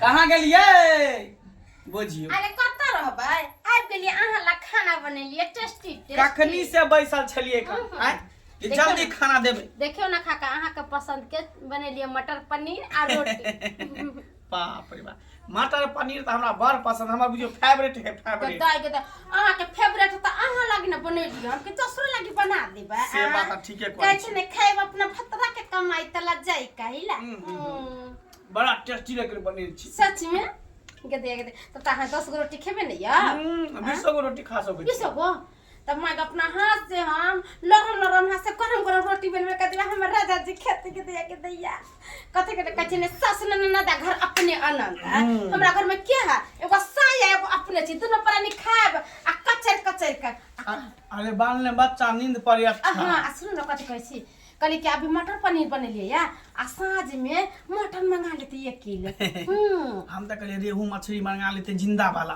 कहाँ गेलिए बुझियो अरे कत रहबै आबि गेलिए अहाँ ला खाना बनेलिए टेस्टी कखनी से बैसल छलिए कि जल्दी खाना देबे देखियो ना खाका अहाँ के पसंद के बनेलिए मटर पनीर आ रोटी बाप रे बाप मटर पनीर त हमरा बड़ पसंद हमर बुझियो फेवरेट है फेवरेट दाई के अहाँ के फेवरेट त अहाँ लागि न बनेलिए हम के दोसरो लागि बना देबे से बात ठीक है कहै छै ने खाइब अपना भतरा के कमाई तला जाई कहिला बड़ा टेस्टी लगे पनीर छी सच में के तब त अहाँ 10 गो रोटी खेबे न या 20 गो रोटी खा सके 20 गो तब मैं अपना हाथ से हम लरम लरम हाथ से गरम गरम रोटी बनवे के दिया हमर राजा जी खेती के दैया कथे के कहे ने सास न दा घर अपने आनंद हमरा घर में क्या है एगो साया एगो अपने छी दोनों प्राणी खाब आ कचर के अरे बाल ने बच्चा नींद पड़े हां सुन न कथि कहै छी कली के अभी मटर पनीर बनेलिए या आ साँझ में मटन मंगा लेते 1 किलो हम त कहले रेहू मछली मंगा लेते जिंदा वाला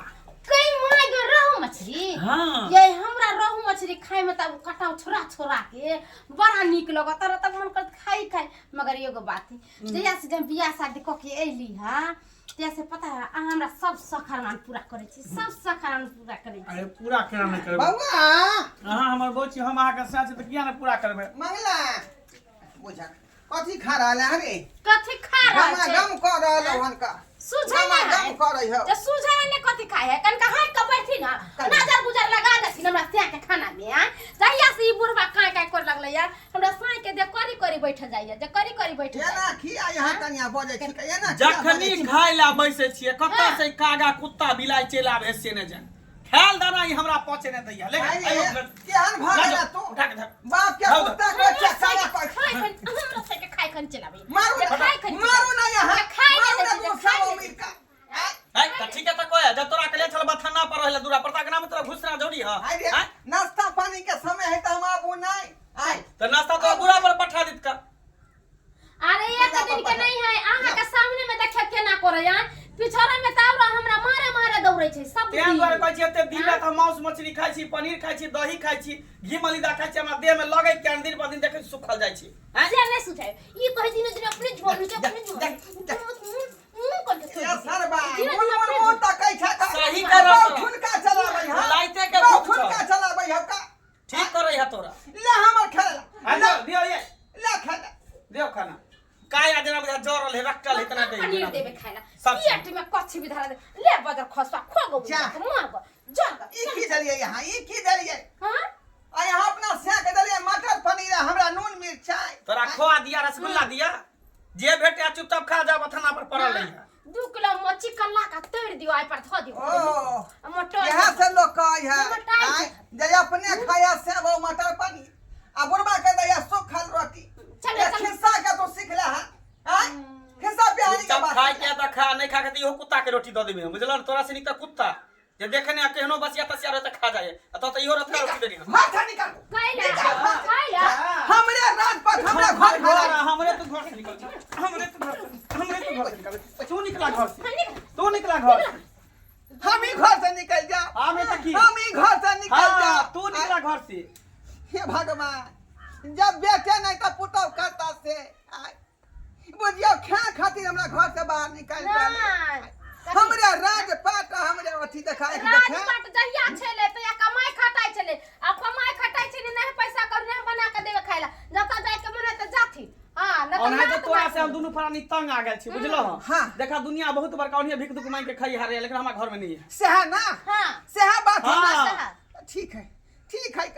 कई माय ग रहू मछली हां ये हमरा रहू मछली खाए में तब कटाव छोरा के बड़ा निक लगत तर तक मन कर खाई मगर एगो बात जया से जब बियाह शादी क के एली हां तया से पता है हमरा सब सखरमान पूरा करे छी सब सखरमान पूरा करे छी अरे पूरा केना नहीं करबे बौआ हां हमर बौची हम आहा के साथ त किया न पूरा करबे मंगला बुझा कथि खा रहले अरे कथि खा रहल छै गम कर रहल हन का सुझाय ना गम करे हो जे सुझाय ने कथि खाए है कन कहां के बैठी ना नजर गुजर लगा दथि हमरा त्या के खाना में जहिया से ई बुढ़वा काय कर लगले यार हमरा साई के दे करी बैठ जाइए जे करी बैठ ये ना खिया यहां कनिया बजे छी के ये ना जखनी खाय ला बैसे छिए कत्ता से कागा कुत्ता बिलाई चल आवे से ने जान ख्याल दाना ई हमरा पहुंचे ने दैया ले केहन भागला तू उठा के बाप के कुत्ता को चसाला पर हमरा से के खाए खन चलाबे मारू ना यहां मारू ना तू सब उम्मीद का है त ठीक है त कोया जब तोरा कले चल बथना पर रहले दूरा पर तक नाम तोरा घुसना जोड़ी हां नाश्ता पानी के समय है त हम आबू नहीं आय त नाश्ता तो दूरा पर पठा दित का अरे एक दिन के नहीं है आहा के सामने में देखे केना करे यार पिछड़ा में तावरा हमरा मारे दौड़ै छै सब तें द्वारा कहै छी एते दिन रात हम मांस मछली खाइ छी पनीर खाइ छी दही खाइ छी घी मलिदा खाइ छी हमरा देह में लगै के दिन पर दिन देखै सुखल जाइ छी हैं से नहीं सुझाय ई कहै दिन अपने झोल के अपने या सरबा मोर तकै छ का सही कर ठुनका चलाबै ह लाइते के ठुनका चलाबै ह का ठीक करे है तोरा ले हमर खेला ले दियो ये ले खाना दियो खाना काय आजना बुझा जोरल है रक्टल इतना दे पनीर देबे खाना पेट में कच्ची भी धरा दे ले बदर खसवा खोगो मार गो जग ई की दलिए यहां ई की दलिए हां आ यहां अपना सेक दलिए मटर पनीर हमरा नून मिर्चाई तोरा खोआ दिया रसगुल्ला दिया जे भेटे चुपचाप खा जा बथना पर पड़ल रही 2 किलो मच्छी कल्ला का तोड़ दियो आई पर ध दियो ओ मटर यहां से लोग कह है जे अपने खाया सेब और मटर पनीर आ बुढ़वा के दया सूखल रोटी चले खिस्सा के तो सीख ले हां खिस्सा बिहारी के बात खाए के त खा नहीं खा के इहो कुत्ता के रोटी द देबे बुझल तोरा से निक कुत्ता जे देखने केहनो बसिया तसिया रह त खा जाए त इहो रथ रोटी देनी माथा निकाल खाइला हमरे राजपथ हमरा घर खा हमरे तो घर से निकल हमरे तो घर से निकल तू निकला घर से तू निकला घर हम ही घर से निकल जा हमें तो की हम ही घर से निकल जा तू निकला घर से हे भगवान जब बेटे नहीं का पुतौ करता से बुझियो खा खातिर हमरा घर से बाहर निकाल हमरे राजपाट हमरे अथी देखाए के देखे राजपाट जहिया छले त या कमाई खटाई छले अब कमाई खटाई छले नहीं पैसा कर नहीं बना के देवे खाइला जता जाय के मने त जाथि हां न तो तोरा से हम दोनों प्राणी तंग आ गेल छी बुझलो हां देखा दुनिया बहुत बड़का ओनिया भीख दुख मांग के खाई हारे लेकिन हमरा घर में नहीं है सेहा ना हां सेहा बात हां ठीक है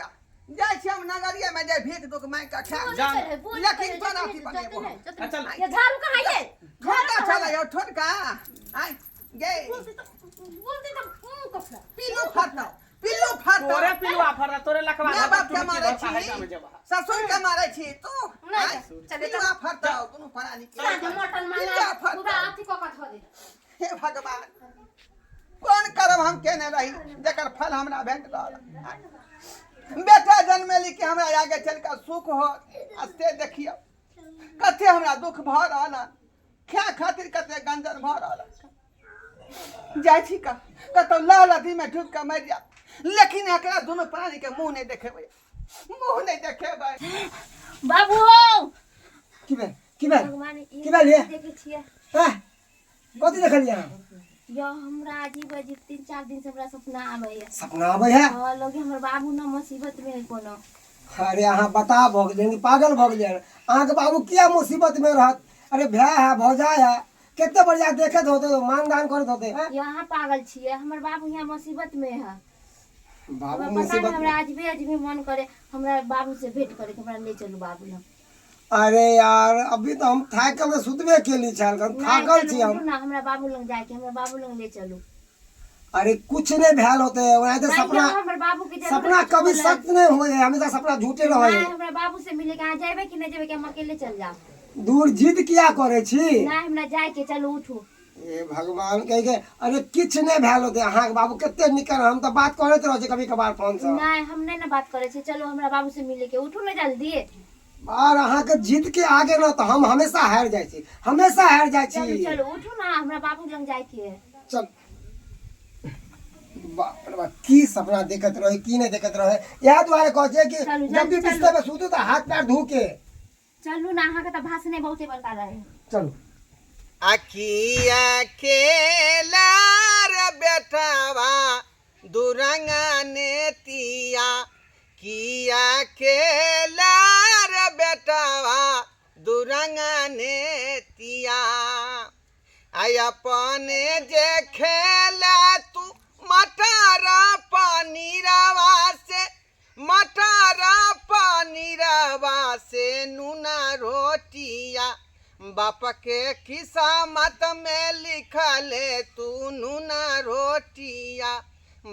का जाय छी हम नगरिया में जाय भीख दुख मांग के खा लेकिन बना की बने चल ये झाड़ू कहां है ठोका चला यो ठोका आय गे बोलते त कफला पिल्लू फाटो तोरे पिलुआ फरा तोरे लखवा मैं बाप के मारे छी ससुर के मारे छी तू चले पिल्लू फाटो कोनो परा निकल मटन मांगा पूरा अथी क क ध दे हे भगवान कोन करब हम केने रही जेकर फल हमरा भेट रहल बेटा जन्मेली के हमरा आगे चल के सुख हो अस्ते देखियो कते हमरा दुख भ रहल क्या खातिर कते गंजन भ रहल जाय छी का कतो लाल नदी में डूब के मर जा लेकिन एकरा दोनों प्राणी के मुंह नहीं देखेबै बाबू की बे ये देखे छिए कथी देखलियै यो हमरा अजीब अजीब 3-4 दिन से हमरा सपना आबै है। सपना आबै है? हां लोग हमर बाबू न मुसीबत में है कोनो। अरे अहाँ बता भऽ गेलियै पागल भऽ गेलियै अहाँके बाबू किया मुसीबत में रहत? अरे भाय है भौजाई है केते बढ़िया देखत होते मानदान करत होते हैं। यहाँ पागल छियै हमर बाबू यहाँ मुसीबत में है। बाबू हमरा पता मुसीबत नहीं हमरा में? अजीबे अजीबे मन करे हमरा बाबू से भेंट करे हमरा ले चलू बाबू लग। अरे यार अभी तो हम थाकल में सुतबे केली छल थाकल छी हम। ना हमरा बाबू लग जाके हमरा बाबू लग ले चलू। अरे कुछ नहीं भैल होते वहाँ तो सपना हमर बाबू के जरूरत सपना कभी सत्य नहीं होए हमेशा सपना झूठे रहे। नहीं हमरा बाबू से मिले कहां जाबे कि नहीं जाबे कि हम अकेले चल जाब। दूर जिद किया करे छी? नहीं हमरा जाए के चलो उठू। ए भगवान कह के अरे किछ नहीं भैल होते अहाँ के बाबू केते निकल हम तो बात करत रह कभी कभार फोन से। नहीं हम नहीं ना बात करे छी चलो हमरा बाबू से मिले के उठू ना जल्दी। और अहाँ के जिद के आगे न तो हम हमेशा हार जाय छी हमेशा हार जाय चलो छी। चलो उठू ना हमरा बाबू लग जाए के है। चल बाप रे बाप की सपना देखत रहे की नहीं देखत रहे याद दुआरे कह छै कि चलू, जब भी चलू। बिस्तर पे सूतू तो हाथ पैर धो के चलू ना अहाँ के तो भाषण बहुते बड़का रहे। चलो। अखिया खेला रे बेटावा दुरंगा नेतिया किया खेला रे बेटावा दुरंगा नेतिया आय अपने जे खेला तू मटारा पनीरवा से मटारा पनीरवा से नूना रोटिया बाप के किस्मत में लिखले तू नूना रोटिया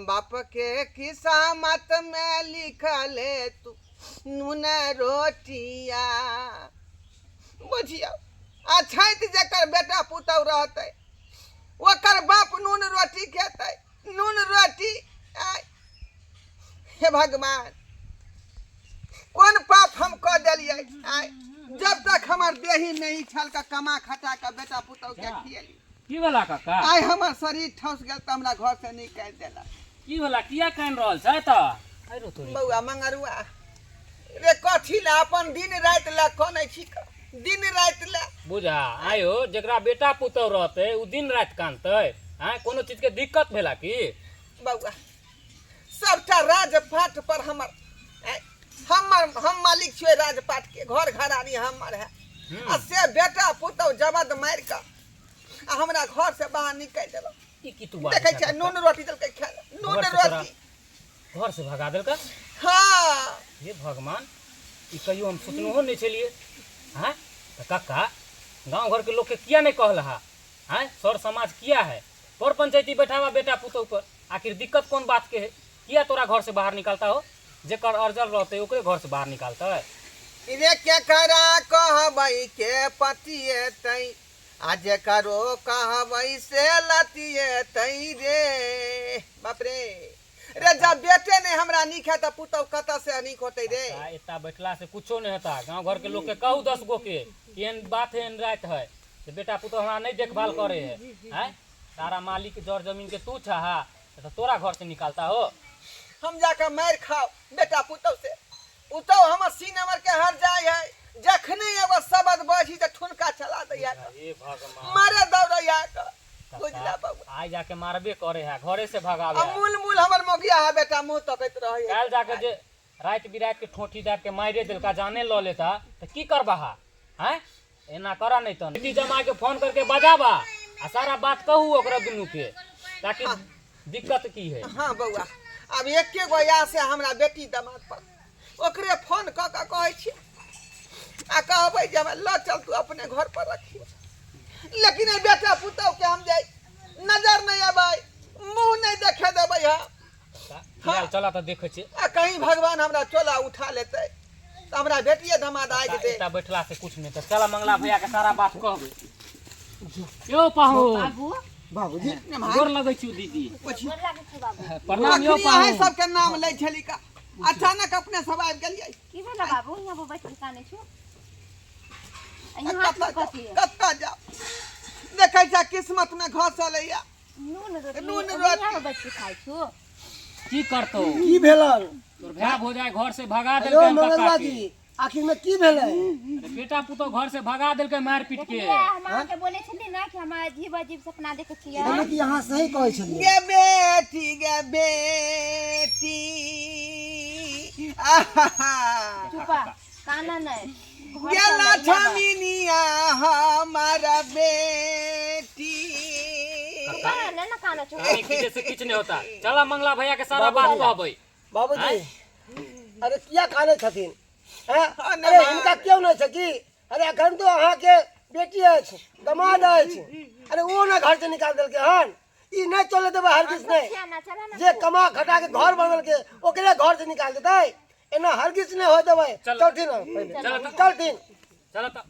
बाप के किस्मत में लिखले तू नूना रोटिया बुझिया अच्छा जकर बेटा पुतौ रहते ओकर बाप नून रोटी खेते नून रोटी आय हे भगवान कौन पाप हम कह दिलिए आय जब तक हमार देही में ही छल का कमा खटा का बेटा पुतौ के खियली की वाला काका आय हमर शरीर ठौस गेल त हमरा घर से निकाल देला की वाला किया कान रहल छै त आरो तोरी बौआ मंगरुआ रे कथी ला अपन दिन रात ला कोनै छी दिन रात ला बुझा आयो जेकरा बेटा पुतौ रहते उ दिन रात कानतै हां कोनो चीज के दिक्कत भेला की बौआ सबटा राजपाट पर हमर हम मालिक छियै राजपाट के घर घरानी हमर है आ से बेटा पुतौ जबद मार का आ हमरा घर से बाहर निकाल देलो ई की तू बात देखै छै नून रोटी दल के खा नून रोटी घर से भगा देलका हां हे भगवान ई कहियो हम सोचनो नहीं छलिए हां त काका गांव घर के लोग के किया नहीं कहला हां सर समाज किया है पर पंचायती बैठावा बेटा पुतौ पर आखिर दिक्कत कौन बात के है किया तोरा घर से बाहर निकालता हो जेकर अर्जल रहते ओकरे घर से बाहर निकालता है रे क्या करा कहबै के पतिए तई आज करो कहबै से लतिए तई रे बाप रे रे जब बेटे ने हमरा निक है त पुतौ कत से निक होतै रे इतना बैठला से कुछो नहीं होता गांव घर के लोग के कहू 10 गो के केन बात है रात है कि बेटा पुतो हमरा नहीं देखभाल करे है हैं सारा मालिक जड़ जमीन के तू छहा तो तोरा घर से निकालता हो हम जाकर मार खाओ बेटा पुतौ से उतो हमर सीनवर के हर जाय है जखने एगो शब्द बाजी त ठुनका चला दै है हे भगवान मारे दौड़ैया क बुझला बाबू आज जाके मारबे करे है घरे से भगावे है अमूल मूल हमर मोगिया है बेटा मुंह तकैत रहै काल जाके जे रात बिरात के ठोठी दाब के मारे देलका जाने ल लेता तो की करबा हैं एना करा नहीं तो दीदी जमा के फोन करके बजाबा आ सारा बात कहू ओकरा दुनू के ताकि दिक्कत की है हां बौआ अब एके गो या से हमरा बेटी दामाद पर ओकरे फोन क के कहै छी आ कहबै जे हम ल चल तू अपने घर पर रखी लेकिन ए बेटा पुतौ के हम जाई नजर नहीं आबै मुंह नहीं देखे देबै हाल चला तो देखे छी आ कहीं भगवान हमरा चोला उठा लेते त हमरा बेटिए दामाद आ जेते इतना बैठला से कुछ नहीं तो चला मंगला भैया के सारा बात कहबे यो पाहु बाबू बाबूजी गोर लगै छी दीदी गोर लागै छै बाबू प्रणाम यो अखनी पाहु अहाँ सबके नाम लै छली का अचानक अपने सब आबि गेलियै की भेल बाबू यहाँ पर बैठ के काने छु यहाँ हाथ कथी है कत्ता जाओ देखै छै किस्मत में घसलैया नून रोटी नून यहाँ रोटी। पर बैठ के खाइ छु की करतो की भेलन तोर भाई हो जाए घर से भगा हेलो देलकै मंगलवा काका जी के आखिर में की भेलै अरे बेटा पुतो घर से भगा देलकै मार पीट के हम अहाँके बोले छली ना कि हम अजीब अजीब सपना देखै छियै यानी कि यहाँ सही कहै छलियै गे बेटी आहा चुपा काना नहीं गेला छमिनिया हमारा बेटी काना ना काना चुप रानी की जैसे कुछ नहीं होता चला मंगला भैया के सारा बात कहबै बाबूजी अरे किया खाने छथिन हैं? अरे इनका क्यों नहीं छै कि अरे अखन तो अहाँ के बेटी अछि दमाद अछि अरे वो ना घर से निकाल देलके हन ई नहीं चले देबे हर किस नहीं ना चला ना जे कमा खटा के घर बनल के ओकरे घर से निकाल देतै एना हर किस नहीं हो देबे चल। चलथिन पहले चल तो। चलथिन चला तो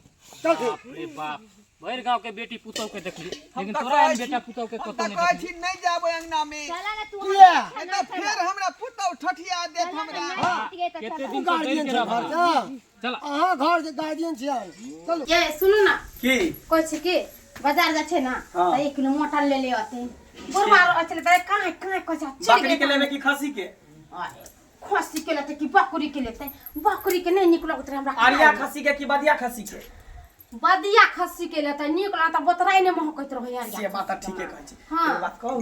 चलथिन बाप रे बाप भैर गांव के बेटी पुतौ के देखली लेकिन तो तोरा कहै एहन छी- बेटा पुतौ के हम कतो तो नहीं कहै देखली छी नहीं जाबो अंगना में चला ना तू किया? नहीं तो फिर हमरा पुतौ ठठिया देत हमरा केते दिन से गार्जियन डर के छै रह घर से चला अहाँ घर के गार्जियन छियन चलू ये सुनू ना की कहै छै कि बाजार जा छै ना हाँ। त 1 किलो मटन ले ले आते बुढ़वा अचले त काहे काहे कहै छै बकरी के लेबे की खस्सी के खस्सी के लेते कि बकरी के लेते बकरी के नहीं निकलो उतरे हमरा आरिया खस्सी के की बदिया खस्सी के बदिया खस्सी के लेते निकलो त बोतराई ने महकैत रहो यार से बात त ठीके कहै छै हाँ। एगो बात कहू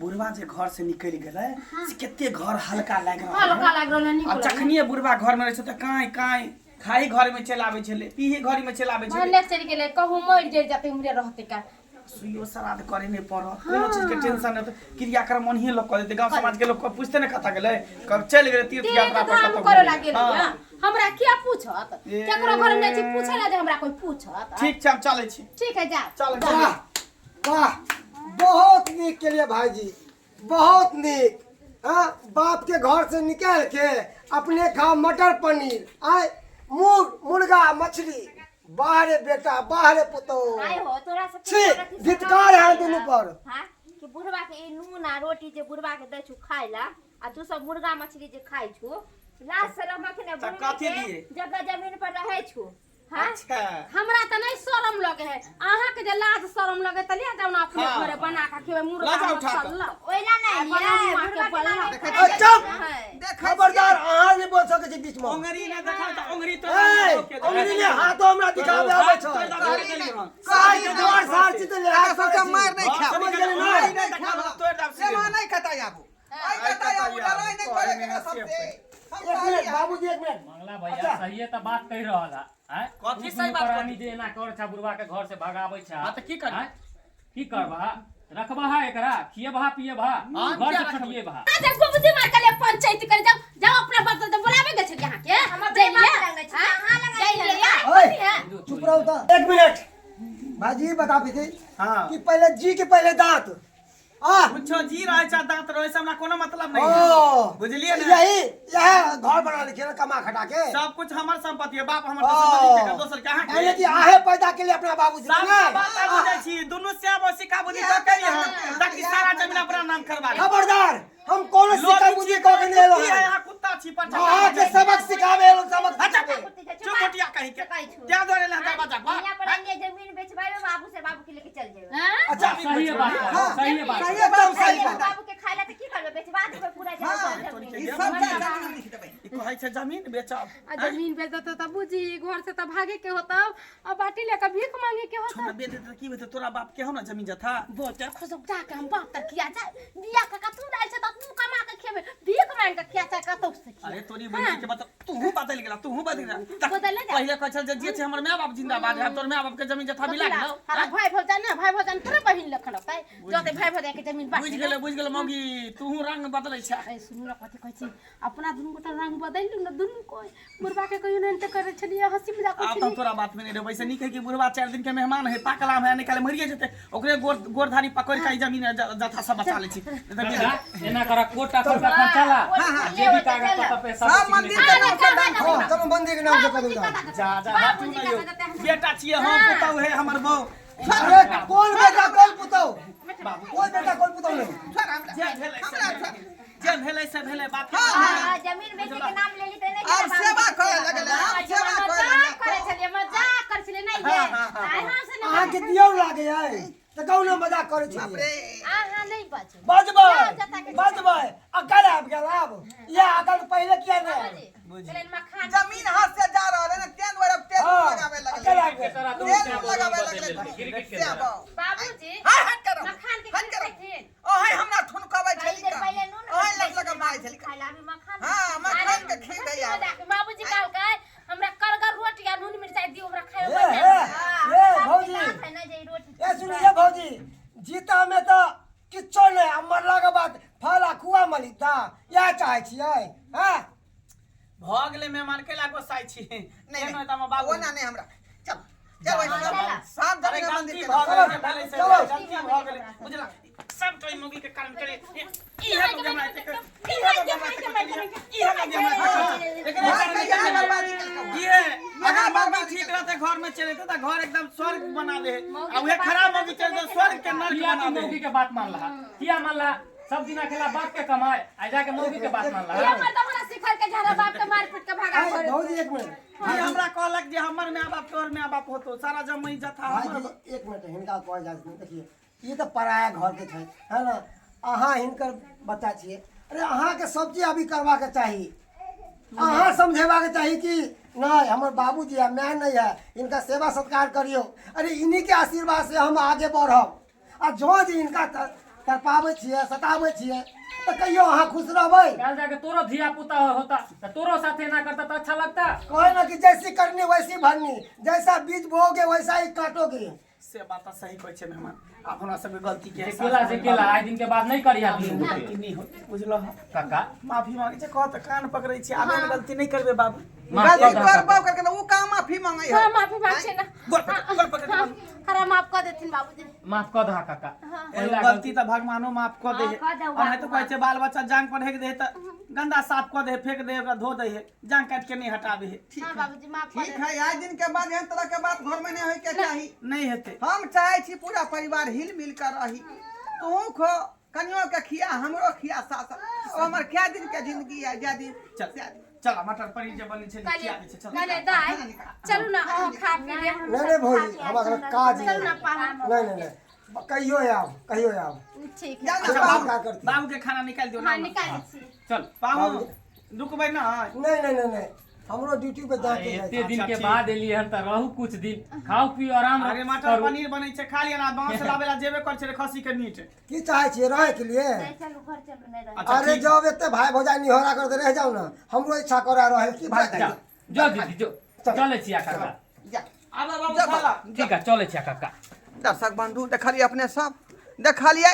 बुढ़वा जे घर से निकल गेलै से कते घर हल्का लाग रहल हल्का लाग रहल अब निकलो जखनिए बुढ़वा घर में रहै छै त काई काई खाई घर में चल आबै छलै पीही घर में चल आबै छलै भले चली गेले कहूं मर जे जाते हमरे रहते का सुइयो श्राद्ध करे नहीं पड़त कोनो चीज के टेंशन नहीं तो क्रियाक्रम ओनहिए लोग कर देते गांव समाज के लोग को पूछते नहीं कथा गेलै कब चल गेलै तीर्थ यात्रा पर धाम कतौ करे गेलै। लागे हाँ। हमरा क्या पूछत ए। केकरो घर में छी पूछला जे हमरा कोई पूछत ठीक छै हम चलै छी ठीक है जा चल वाह वाह बहुत नीक के लिए भाईजी बहुत नीक हाँ बाप के घर से निकाल के अपने खा मटर पनीर आए मुर्गा मछली बाहरे बेटा बाहरे पुतो आए हो तोरा से छी धिक्कार है दोनों पर हां कि बुढ़वा के ई नून आ रोटी जे बुढ़वा के दै छु खाइ ला आ तू सब मुर्गा मछली जे खाइ छु लाज शरम अखने तऽ कथी बुढ़ी लिए? के जगह जमीन पर रहै छु हां अच्छा हमरा त नहीं शरम लगे है आहा के जे लाज शरम लगे त लिया जाऊ ना अपने हाँ। घरे बना के खेबे मुर्गा लाजा उठा के। मसाला ओइला नहीं आ है बनौआ के बुढ़वा के बल्ला। नाम चुप खबरदार अहाँ नहीं बोल सके छी बीच में ओंगरी ने देखा त ओंगरी तो अंग्रेजी ने हाथों हमरा दिखावे आवे छ काहे के द्वार सार चित ले आ सबके मार नहीं खा समझ गेली ना नहीं खा सेवा नहीं खाता याबू आई खाता याबू लड़ाई नहीं करे के सबसे हम एक मिनट बाबूजी एक मिनट मंगला भैया सही है त बात कहि रहल है कथी सही बात रानी जे एना कर छ बुढ़वा के घर से भगाबै छ हाँ, तऽ की करबै? हैं? की करबा रखबा है एकरा खियबा पियबा हाँ, घर क्या से रखबै? खटिएबा आजा बाबूजी मार के ले पंचायत करे जाओ जाओ अपना बात तो बुलावे के छै यहां के हम जाइए, अपने बात लगे छी, हाँ? कहाँ लगे छी? जाइए, ओए कथी है? चुप रहो तो एक मिनट भाजी बता पीते हां कि पहले जी के पहले दांत आ पूछो जी रहे छ दांत रहे से हमरा कोनो मतलब नहीं ओ है बुझलिए ना यही यह घर बना लिखे ना कमा खटा के सब कुछ हमर संपत्ति है बाप हमर ओ। संपत्ति है दोसर कहां यानी कि के आहे पैदा के लिए अपना बाबूजी सब ने बात आ बुझै छी दुनु से अब सिक्का बुद्धि क के हम ताकि सारा जमीन अपना नाम करबा ले खबरदार हम कौन सिक्का बुद्धि को के ले लो यहाँ कुत्ता छी पर हां के सबक सिखावे लो सबक अच्छा सिखावे चुप मोटिया कहीं के कहीं छु। क्या दोरे ले दरवाजा यहाँ पर पर आएंगे जमीन बेचवाए बाबू से बाबू के लेके चल जाएगा हां अच्छा सही है बात हाँ, सही है बात सही एकदम सही बात बाबू के खाइला तो की करबे बेचवा देबे पूरा जमीन ई सब जमीन लिख देबै ई कहै छै जमीन बेचब आ जमीन बेच दो त बुझी घर से त भागे के होता अब बाटी लेके भीख मांगे के होता छोड़ बेच दे की होते तोरा बाप के हो ना जमीन जथा बोलते खोजब जाके हम बाप तक किया जाए बिया का तू डाल से त तू कमा के खेबे भीख मांग के किया चाहे कतौ से अरे तोरी बहिनी के मतलब तू बदल गेला तू बदल गेला बदल जा। पहले कहै छल जे छै हमर माय बाप जिंदाबाद है तोर माय बाप के जमीन जथा मिला गेलौ अरे भाई भौजान ना भाई भौजान थोड़े बहिन लखन होतै जोते भाई भौजान के जमीन बांट बुझ गेले मौगी तू रंग बदलै छै ए सुनु न कथि कहै छी अपना दुनु गोटा रंग बदल लू न दुनु कोई बुढ़वा के कहियो नहीं त करे छलिए हंसी मजाक आ करछली तब तोरा बात में नहीं रहबै से नीक है कि बुढ़वा 4 दिन के मेहमान है ताकलाम है निकाले मरिए जेते ओकरे गोरधारी पकड़ के ई जमीन जथा सब बचा ले छी एना करा कोटा पर का चला जे भी कागज पत्तर पे सब सब मंदिर के नाम से दान खो हां चलो मंदिर के नाम से कर दो जा बात नहीं हो बेटा छिए हम पुतौ है हमर बहू अरे कौन बेटा कौन पुतो कौन बेटा कौन पुतो नहीं छोड़ हमरा जे भेलै से भेलै बात हां जमीन बेचे के नाम ले ली तो नहीं अब सेवा करे लगले अब सेवा करे मजाक करे छलिए मजाक करे छलिए नहीं है आय हां से अहाँ के दियो लागे है त कौन मजाक करे छी रे आहा नहीं बचे बजबै जाओ, जता के बजबै अकल आबि गेल आब ये अकल पहिले किया नहीं आयल? चले मखान जमीन हाथ से जा रहा है ना तें द्वारा तेल हाँ, लगावे अकल आबि लगले गेल। तेल लगावे लगले गिरगिट के से तरह। बाबू बाबूजी हां हट करो मखान के हट करो खेत ओहे हमरा ठुनकावे पहले छली का पहले नून ओहे लग मारे छली का खाइला अभी मखान हां मखान के खी दैया बाबूजी कहल के हमरा करगर रोटी आ नून मिर्चाई दियो हमरा खाए ए भौजी है ना जे रोटी ए सुनिए भौजी जीता में तो किच्छो नहीं आ मरला के बाद फला खुआ मलिता या चाहे छियै हां भ गेले मेहमान के लागो साई छी नहीं केनो त हम बाबू वो ना नहीं हमरा चल चल वैसे साफ अरे जगह गलती मंदिर भ के गेले पहले से चलो। गलती भ गेले बुझला सब तो मुगी के कारण करे ई है तो हमरा ई है तो हमरा एकरे कारण ये अगर मौगी ठीक रहते घर में चले तो घर एकदम स्वर्ग बना दे आ उहे खराब मौगी चले तो स्वर्ग के नरक किया बना तू दे मौगी के बात मान रहा किया मान रहा सब दिन अकेला बाप के कमाए आ जाके मौगी के बात मान ये रहा हमर तो हमरा सिखल के झरा बाप के मार पीट के भागा आई करे भौजी एक मिनट ये हमरा कहलक जे हमर माय बाप तोर माय बाप होतो सारा जम इज्जत था हमर भाई एक मिनट हिनका कह जा देखिए ये तो पराया घर के छै है ना अहाँ हिनकर बच्चा छियै अरे अहाँ के सब चीज अभी करवा के चाहिए अहाँ समझेबा के चाहिए कि नहीं हमर बाबूजी है मैं नहीं है इनका सेवा सत्कार करियो अरे इन्हीं के आशीर्वाद से हम आगे बढ़ब आ जो जी इनका तरपाबै छियै सताबै छियै तो कहियो अहाँ खुश रहबै कल जाके तोरो धिया पुता होता तो तोरो साथे ना करता तो अच्छा लगता कहे ना कि जैसी करनी वैसी भरनी जैसा बीज बोओगे वैसा ही काटोगे से बात सही कहै छै मेहमान आप हमरा सब गलती के से केला आज दिन के बाद नहीं करिया गलती नहीं होते बुझलो काका माफी मांगे छै कहत कान पकड़ै छी आबे में गलती नहीं करबे बाबू माफ गलती कर कर दो पाओ करके ना वो काम माफी मांगे हां माफी मांग छै ना गोल पकड़ हरा माफ कर देथिन बाबूजी माफ कर दहा काका एगो गलती त भगवानो माफ क दे है हाँ, क दे, और है तो कहै छै बाल बच्चा जांग पर ढेक दे है त गंदा साफ क दे है, फेंक दे है, ओकरा धो दे है जांग काट के नहीं हटावे है हां बाबूजी माफ कर ठीक है आज दिन के बाद एहन तरह के बात घर में नहीं होय के चाही नहीं हेते हम चाहे छी पूरा परिवार हिल मिल कर रही तू खो कनियो के खिया हमरो खिया सास और हमर क्या दिन के जिंदगी है जा दिन चल चल मटर पनीर जे बनी छै खिया दे छै चल नहीं दाई चलू ना अहाँ खा पी ले नहीं भौजी हमारा काज चलू ना है पाहा नहीं कहियो आब ठीक है अच्छा बात बाबू का करती? बाबू के खाना निकाल दियो ना हां निकाल छी चल बाबू रुकबै ना नहीं हमरो ड्यूटी पे जाके है एते दिन के ठीक। बाद एलिए हन त रहू कुछ दिन खाओ पियो आराम अरे मटर करू। पनीर बनै छै खा लिया ना गांव से लावेला जेबे कर छै खस्सी के मीट की चाहे छियै रहे के लिए नहीं चलू घर चलू नहीं रह अच्छा अरे ठीक। जब एते भाई भौजाई निहोरा कर दे रह जाओ ना हमरो इच्छा करे रहे की भाई जा जो दीदी जो चले छिया काका जा आबे बाबू जा खाला ठीक है चले छिया काका दर्शक बंधु देखलिए अपने सब देखलिए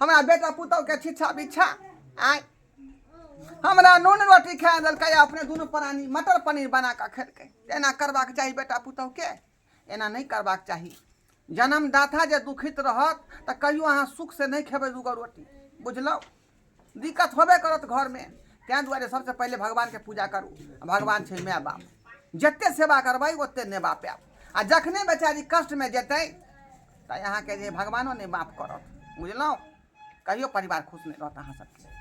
हमरा बेटा पुतौ के शिक्षा बिच्छा आय हमरा नून रोटी खा देलकै अपने दुनू प्राणी मटर पनीर बना के खेलकै एना करबाक चाही बेटा पुतौ के एना नहीं करबाक चाही जन्मदाता जे दुखित रहत तऽ कहियो अहाँ सुख से नहीं खेबै दूगो रोटी बुझलौ दिक्कत होबे करत घर में तैं दुआरे सबसे पहले भगवान के पूजा करू भगवान छै माय बाप जते सेवा करबै ओते नेबा पायब आ जखने बेचारी कष्ट में जेतै तऽ अहाँके जे भगवानो नहि माफ करत बुझलौ कहियो परिवार खुश नहीं रहत अहाँ सबके